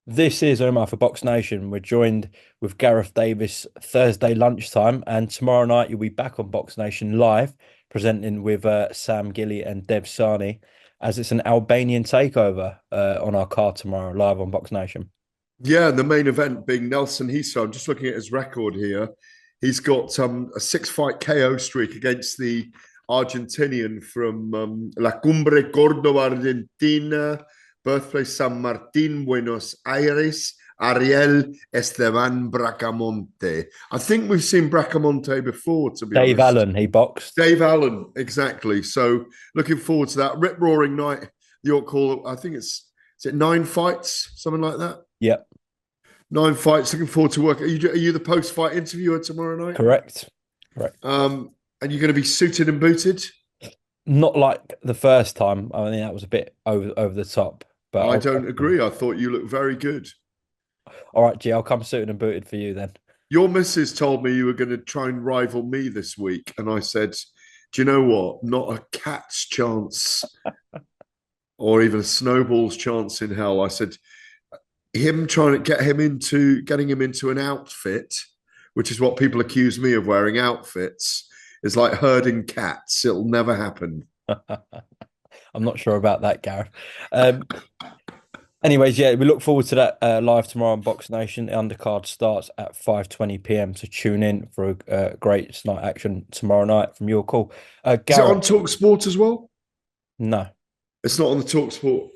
This is Umar for Box Nation. We're joined with Gareth Davies Thursday lunchtime, and tomorrow night you'll be back on Box Nation live, presenting with Sam Gilly and Dev Sani, as it's an Albanian takeover on our card tomorrow, live on Box Nation. Yeah, and the main event being Nelson Hiso. I'm just looking at his record here. He's got a six-fight KO streak against the Argentinian from La Cumbre, Córdoba, Argentina, birthplace San Martín, Buenos Aires, Ariel Esteban Bracamonte. I think we've seen Bracamonte before, to be Dave honest. Allen, he boxed. Dave Allen, exactly. So looking forward to that. Rip-roaring night, York Hall. I think is it 9 fights, something like that? Yep, 9 fights. Looking forward to work. Are you the post-fight interviewer tomorrow night? correct. Correct. And you're going to be suited and booted? Not like the first time. I mean, that was a bit over the top. But I don't agree. I thought you looked very good. all right, G, I'll come suited and booted for you then. Your missus told me you were going to try and rival me this week, and I said, "Do you know what? Not a cat's chance, or even a snowball's chance in hell." I said, "Him trying to getting him into an outfit, which is what people accuse me of wearing outfits, is like herding cats. It'll never happen." I'm not sure about that, Gareth. Um, Anyways, yeah, we look forward to that live tomorrow on Box Nation. The undercard starts at 5:20 p.m. So tune in for a great night action tomorrow night from your call. Is it Gareth, on Talk Sport as well? no, It's not on the Talk Sport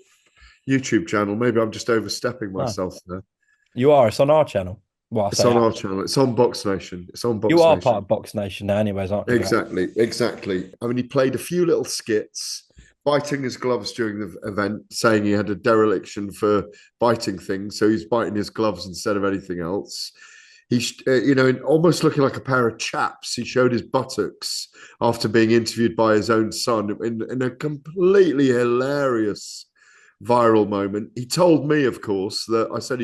YouTube channel. Maybe I'm just overstepping no, myself there. you are. It's on our channel. Well, I It's say on our our channel. channel. It's on Box Nation. It's on You Box are part Nation. of Box Nation now, anyways, aren't you? Exactly, exactly. I mean, he played a few little skits, biting his gloves during the event, saying he had a dereliction for biting things, so he's biting his gloves instead of anything else. Almost looking like a pair of chaps. He showed his buttocks after being interviewed by his own son in a completely hilarious viral moment. He told me, of course, that I said,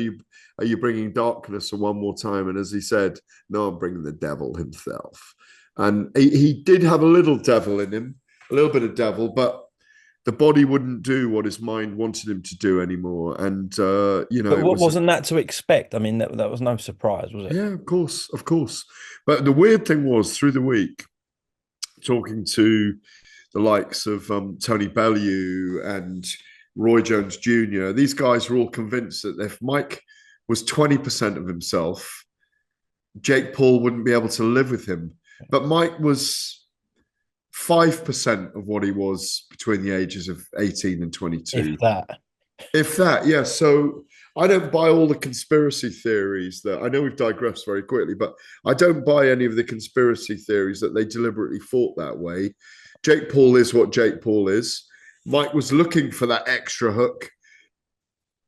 are you bringing darkness one more time? And as he said, no, I'm bringing the devil himself. And he did have a little devil in him, a little bit of devil, but the body wouldn't do what his mind wanted him to do anymore. And, But it what was, wasn't that to expect? I mean, that was no surprise, was it? yeah, of course, of course. But the weird thing was through the week, talking to the likes of Tony Bellew and Roy Jones Jr., these guys were all convinced that if Mike was 20% of himself, Jake Paul wouldn't be able to live with him. But Mike was 5% of what he was between the ages of 18 and If 22. that. If that, yeah. So I don't buy all the conspiracy theories that I know we've digressed very quickly, but I don't buy any of the conspiracy theories that they deliberately fought that way. Jake Paul is what Jake Paul is. Mike was looking for that extra hook,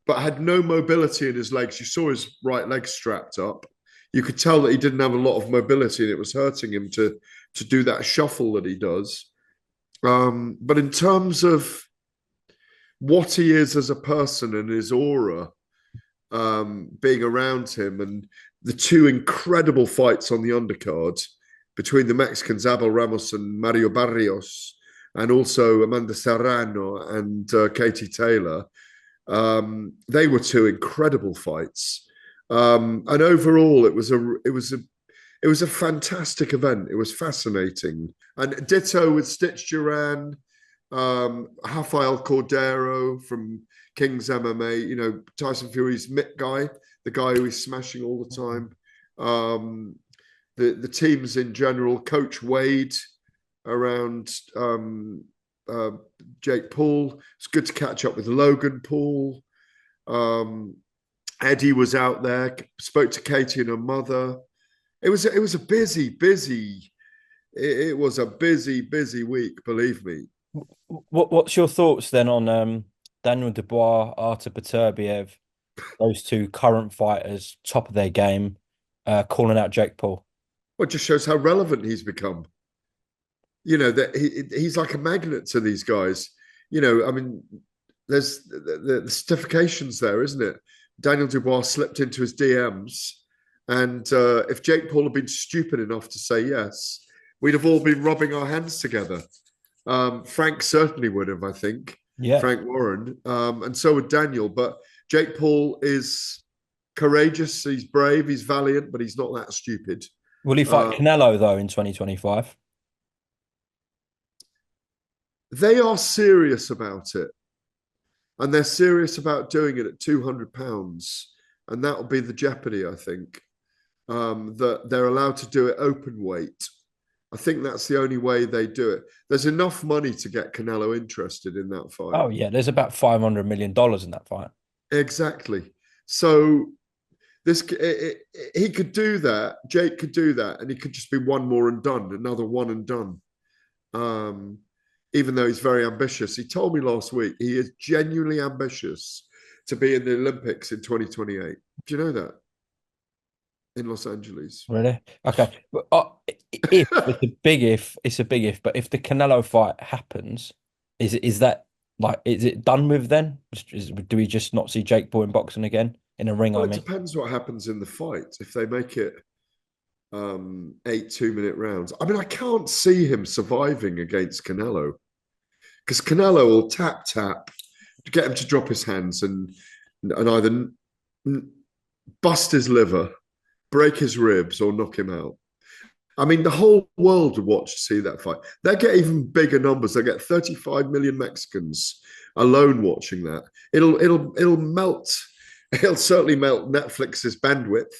but had no mobility in his legs. You saw his right leg strapped up. You could tell that he didn't have a lot of mobility and it was hurting him to do that shuffle that he does. But in terms of what he is as a person and his aura, being around him, and the two incredible fights on the undercard between the Mexicans Abel Ramos and Mario Barrios, and also Amanda Serrano and Katie Taylor. They were two incredible fights, and overall, it was a fantastic event. It was fascinating, and ditto with Stitch Duran, Rafael Cordero from King's MMA. Tyson Fury's Mitt guy, the guy who is smashing all the time. The teams in general, Coach Wade around uh, Jake Paul. It's good to catch up with Logan Paul. Um, Eddie was out there, spoke to Katie and her mother. It was a busy. It was a busy week, believe me. What's your thoughts then on Daniel Dubois, Artur Beterbiev, those two current fighters, top of their game, calling out Jake Paul? Well, it just shows how relevant he's become. That he's like a magnet to these guys. I mean, there's the certifications there, isn't it? Daniel Dubois slipped into his DMs, and if Jake Paul had been stupid enough to say yes, we'd have all been rubbing our hands together. Frank certainly would have, I think, Yeah. Frank Warren, and so would Daniel. But Jake Paul is courageous. He's brave. He's valiant, but he's not that stupid. Will he fight Uh, Canelo though in 2025? they are serious about it, and they're serious about doing it at £200, and that will be the jeopardy, I think. That they're allowed to do it open weight. I think that's the only way they do it. There's enough money to get Canelo interested in that fight. Oh yeah, there's about $500 million in that fight. Exactly. So he could do that. Jake could do that, and he could just be one more and done, another one and done. Um, Even though he's very ambitious, he told me last week he is genuinely ambitious to be in the Olympics in 2028. Do you know that in Los Angeles? Really? Okay. But, if it's a big if, it's a big if. But if the Canelo fight happens, is that like is it done with then? Do we just not see Jake Paul in boxing again in a ring? Well, I it mean, depends what happens in the fight. If they make it 8 2-minute rounds, I mean, I can't see him surviving against Canelo because Canelo will tap to get him to drop his hands and either bust his liver, break his ribs, or knock him out. I mean, the whole world would watch to see that fight. They get even bigger numbers. They get 35 million Mexicans alone watching that. It'll melt. It'll certainly melt Netflix's bandwidth,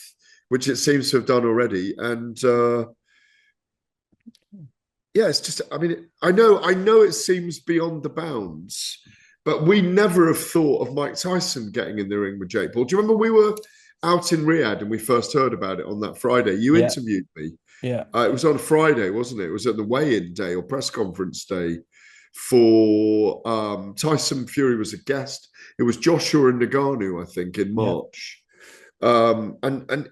which it seems to have done already. And yeah, it's just. I mean, I know it seems beyond the bounds, but we never have thought of Mike Tyson getting in the ring with Jake Paul. Do you remember we were out in Riyadh and we first heard about it on that Friday? You yeah, interviewed me. yeah, It was on a Friday, wasn't it? It was at the weigh-in day or press conference day for Tyson Fury was a guest. It was Joshua and Nagano, I think, in yeah. March. And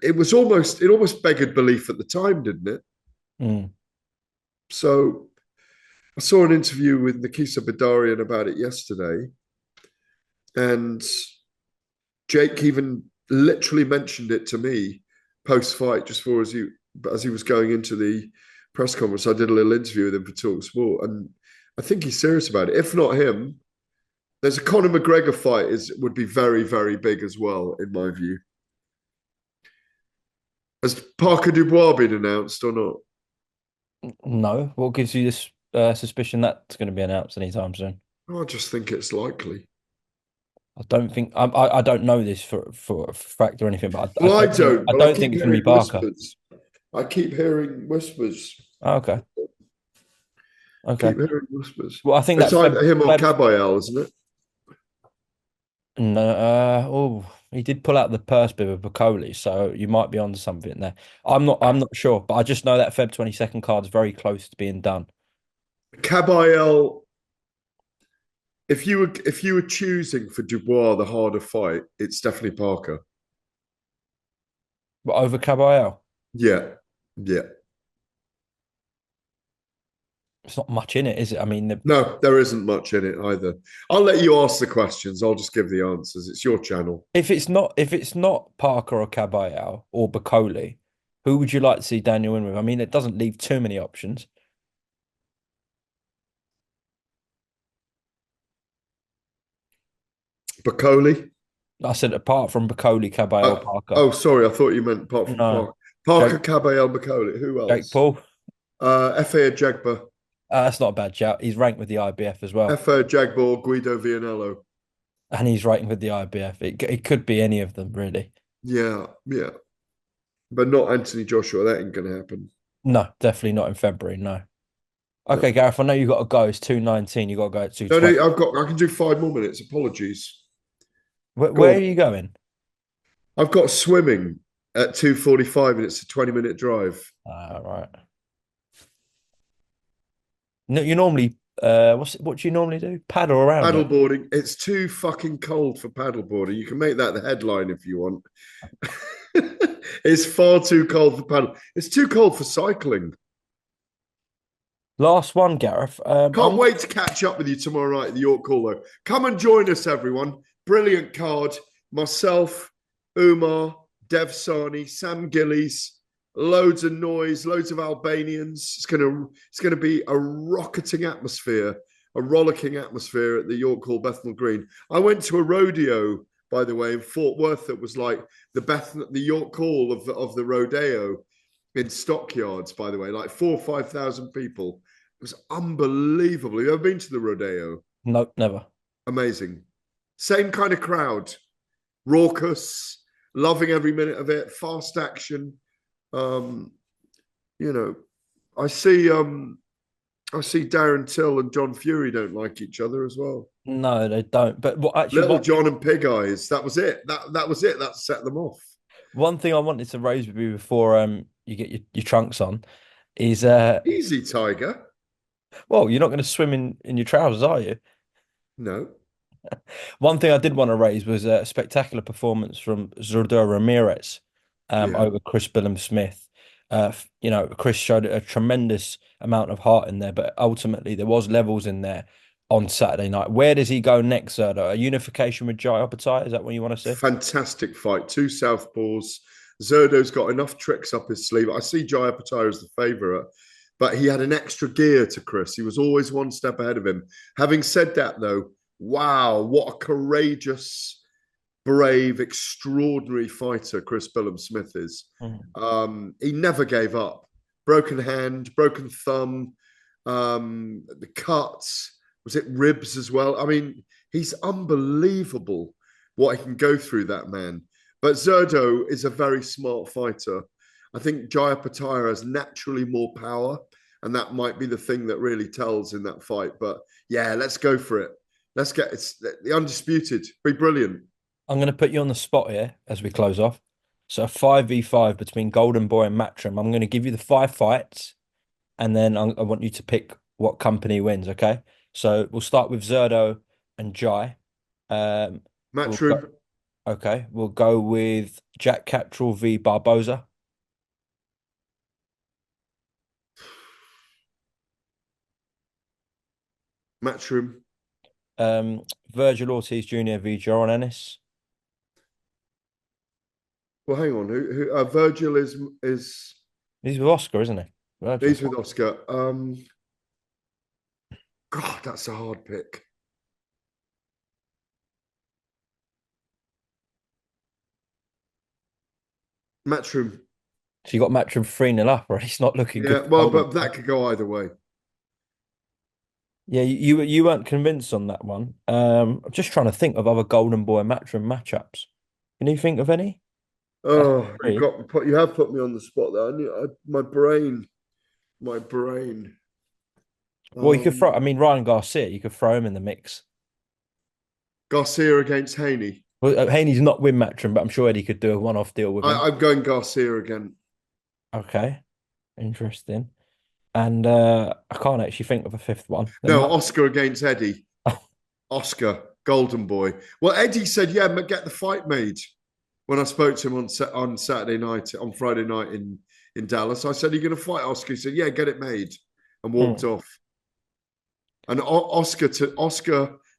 it almost beggared belief at the time, didn't it? Mm. So I saw an interview with Nikisa Bedarian about it yesterday, and Jake even literally mentioned it to me post-fight, just for as he was going into the press conference. I did a little interview with him for Talk Sport, and I think he's serious about it. If not him, there's a Conor McGregor fight would be very, very big as well, in my view. Has Parker Dubois been announced or not? No. What gives you this suspicion that's going to be announced anytime soon? I just think it's likely. I don't think I don't know this for a fact or anything, but Well, I don't, I but I don't think keep it's going to be hearing Parker. whispers. I keep hearing whispers. Oh, okay, okay. Keep hearing whispers. Well, I think It's that either him or Feb Cabayel, isn't it? no, oh, he did pull out the purse bit with Bacoli, so you might be onto something there. I'm not sure, but I just know that Feb 22nd card's very close to being done. Cabayel. If you were choosing for Dubois the harder fight, it's definitely Parker. But over Caballero, Yeah, yeah. it's not much in it, is it? I mean, No, there isn't much in it either. I'll let you ask the questions. I'll just give the answers. It's your channel. if it's not Parker or Caballero or Bacoli, who would you like to see Daniel win with? I mean, it doesn't leave too many options. Bacoli. I said apart from Bacoli, Caballero, Parker. Sorry. I thought you meant apart from No, Parker. Parker, Jake, Cabayel, Bacoli. Who Jake else? Paul. F.A. Jagba. That's not a bad shout. He's ranked with the IBF as well, F.A. Jagba, Guido Vianello. and he's ranked with the IBF. It could be any of them, really. Yeah, yeah. But not Anthony Joshua. That ain't going to happen. No, definitely not in February. No. No. Okay, Gareth. I know you got to go. It's 2:19. You got to go at No, 2:20. no, I can do 5 more minutes. Apologies. Go Where are on. you going? I've got swimming at 2:45 and it's a 20-minute drive. Right. No, you normally what do you normally do? Paddle around, don't Paddleboarding. It's too fucking cold for paddleboarding. You can make that the headline if you want. It's far too cold for paddle. It's too cold for cycling. you? Last one, Gareth. Can't wait to catch up with you tomorrow night at the York Hall, though. Come and join us, everyone. Brilliant card. Myself, Umar, Dev Sani, Sam Gillies, loads of noise, loads of Albanians. It's gonna be a rocketing atmosphere, a rollicking atmosphere at the York Hall Bethnal Green. I went to a rodeo by the way, in Fort Worth that was like the York Hall of the rodeo in stockyards, by the way, like 4 or 5 thousand people. It was unbelievable. Have you ever been to the rodeo? Nope, never. Amazing. Same kind of crowd, raucous, loving every minute of it, fast action. Um, you know, I see Darren Till and John Fury don't like each other as well. No, they don't. But what actually Little what John and Pig Eyes. That was it. That was it. That set them off. one thing I wanted to raise with you before you get your trunks on is Easy, Tiger. well, you're not going to swim in your trousers, are you? No. One thing I did want to raise was a spectacular performance from Zurdo Ramirez Yeah. over Chris Billam-Smith. Chris showed a tremendous amount of heart in there, but ultimately there was levels in there on Saturday night. Where does he go next, Zurdo? A unification with Jai Opetaia? Is that what you want to see? Fantastic fight. Two southpaws. Zerdo's got enough tricks up his sleeve. I see Jai Opetaia as the favourite, but he had an extra gear to Chris. He was always one step ahead of him. Having said that, though, wow, what a courageous, brave, extraordinary fighter Chris Billam-Smith is. Mhm. He never gave up. Broken hand, broken thumb, the cuts. Was it ribs as well? I mean, he's unbelievable what he can go through, that man. But Zerdo is a very smart fighter. I think Jaya Pataya has naturally more power, and that might be the thing that really tells in that fight. But yeah, let's go for it. Let's get it's the undisputed. Be brilliant. I'm going to put you on the spot here as we close off. So a 5v5 between Golden Boy and Matchroom. I'm going to give you the 5 fights, and then I want you to pick what company wins, okay? So we'll start with Zerdo and Jai. Um, we'll go, Matchroom, okay, we'll go with Jack Cattrall v Barboza. Matchroom. Virgil Ortiz Jr. v Jaron Ennis. Well, hang on. Who Virgil is He's with Oscar, isn't he? Virgil. he's with Oscar. God, that's a hard pick. Matchroom. So you got Matchroom 3-0 up, or he's not looking good Yeah, for well, Golden but Boy. that could go either way. Yeah, you weren't convinced on that one. I'm just trying to think of other Golden Boy Matchroom matchups. Can you think of any? That's Oh, three. you have put me on the spot there. My brain. Well, you could throw. I Um, mean, Ryan Garcia. You could throw him in the mix. Garcia against Haney. Well, Haney's not with Matchroom, but I'm sure Eddie could do a one-off deal with him. I'm going Garcia again. Okay, interesting. And I can't actually think of a fifth one. There No, might. Oscar against Eddie. Oscar, Golden Boy. Well, Eddie said, "Yeah, get the fight made." When I spoke to him on Saturday night, on Friday night in Dallas, I said, "Are you going to fight Oscar?" He said, "Yeah, get it made," and walked Hmm. off. And Oscar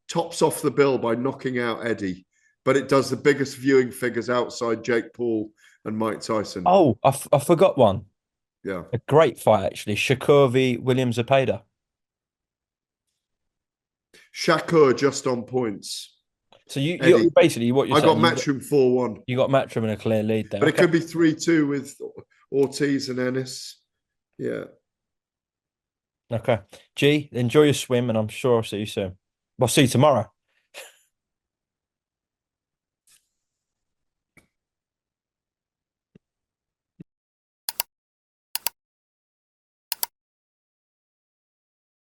tops off the bill by knocking out Eddie, but it does the biggest viewing figures outside Jake Paul and Mike Tyson. Oh, I forgot one. Yeah, A great fight actually. Shakur v William Zepeda. Shakur just on points. So you Eddie, basically what you're I got saying. Matchroom 4-1, You got Matchroom in a clear lead there. but it Okay. could be 3-2 with Ortiz and Ennis. Yeah, Okay. G, enjoy your swim, and I'm sure I'll see you soon. We'll see you tomorrow.